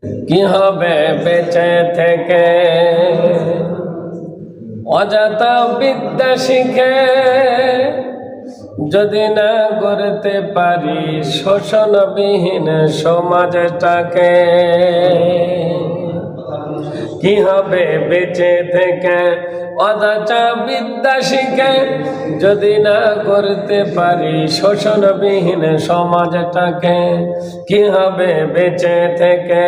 কি হবে বেঁচে থেকে অযথা বিদ্যা শিখে যদি না গড়তে পারি শোষণবিহীন সমাজটাকে? কি হবে বেঁচে থেকে অযথা বিদ্যা শিখে যদি না গড়তে পারি শোষণবিহীন সমাজটাকে? কি হবে বেঁচে থেকে?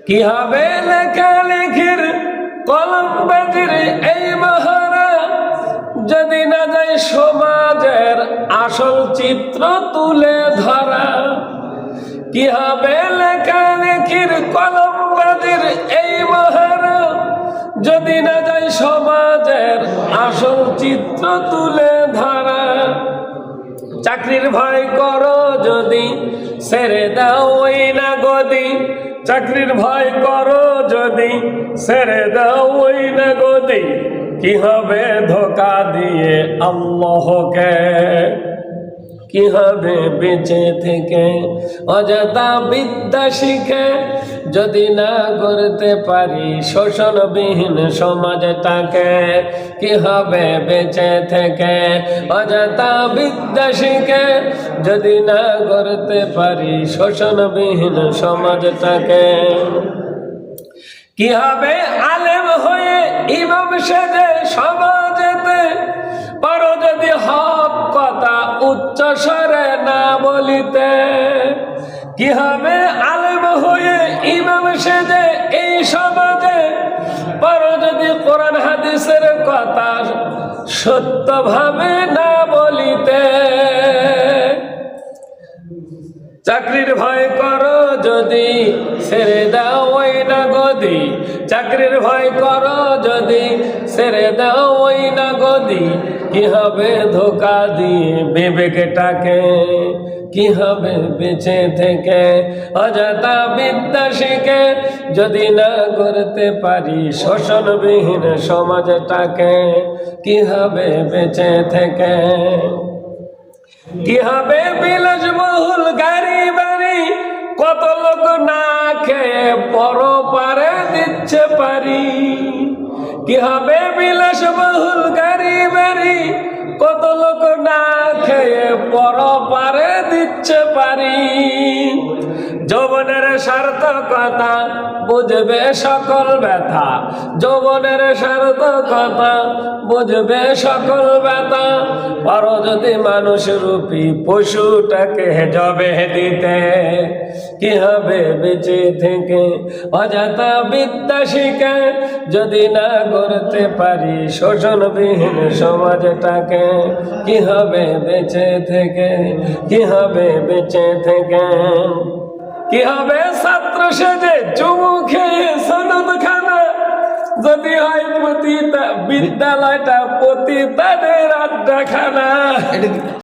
কি হবে লেখালেখির কলমবাজির এই মহারা যদি না যায় সমাজের আসল চিত্র তুলে ধরা? কি হবে লেখালেখির কলমবাজির এই মহারা যদি না যায় সমাজের আসল চিত্র তুলে ধরা? চাকরির ভয় করো যদি ছেড়ে দাও ওই না গদি, চাকরির ভয় করো যদি ছেড়ে দাও ওই না গদি। কি হবে ধোঁকা দিয়ে আল্লাহকে? কি হবে বেঁচে থেকে অযথা বিদ্যা শিখে যদি না গড়তে পারি শোষণবিহীন সমাজটাকে? কি হবে বেঁচে থেকে অযথা বিদ্যা শিখে যদি না গড়তে পারি শোষণবিহীন সমাজটাকে? কি হবে আলেম হয়ে ইমাম সেজে সমাজেতে পারো যদি হক কথা উচ্চ স্বরে না বলিতে? কি হবে আলেম হয়ে ইমাম সেজে এই সমাজে পারো যদি কোরআন হাদিসের কথা সত্যভাবে না বলিতে? চাকরির ভয় করো যদি ছেড়ে দাও ওই না গদি, চাকরির ভয় করো যদি ছেড়ে দাও ওই না গদি। কি হবে ধোঁকা দিয়ে বিবেকটাকে? কি হবে বেঁচে থেকে অযথা বিদ্যা শিখে যদি না গড়তে পারি শোষণবিহীন সমাজটাকে? কি হবে বেঁচে থেকে? কি হবে বিলাসবহুল গাড়ি বাড়ি কত লোক না খেয়ে পরপারে দিচ্ছে পারি? কি হবে বিলাসবহুল গাড়ি বাড়ি কত লোক না খেয়ে পরপারে দিচ্ছে পারি? যৌবনের সার্থকতা বুঝবে সকল ব্যথা, যৌবনের সার্থকতা বুঝবে সকল ব্যথা। পারো যদি মানুষ রূপী পশুটাকে জবে দিতে? কি হবে বেঁচে থেকে অযথা বিদ্যা শিখে যদি না গড়তে পারি শোষণবিহীন সমাজটাকে? কি হবে বেঁচে থেকে? কি হবে বেঁচে থেকে? কি হবে ছাত্র সেজে চুমু খেয়ে সনদ খানা যদি হয় বিদ্যালয়টা পতিতাদের আড্ডাখানা?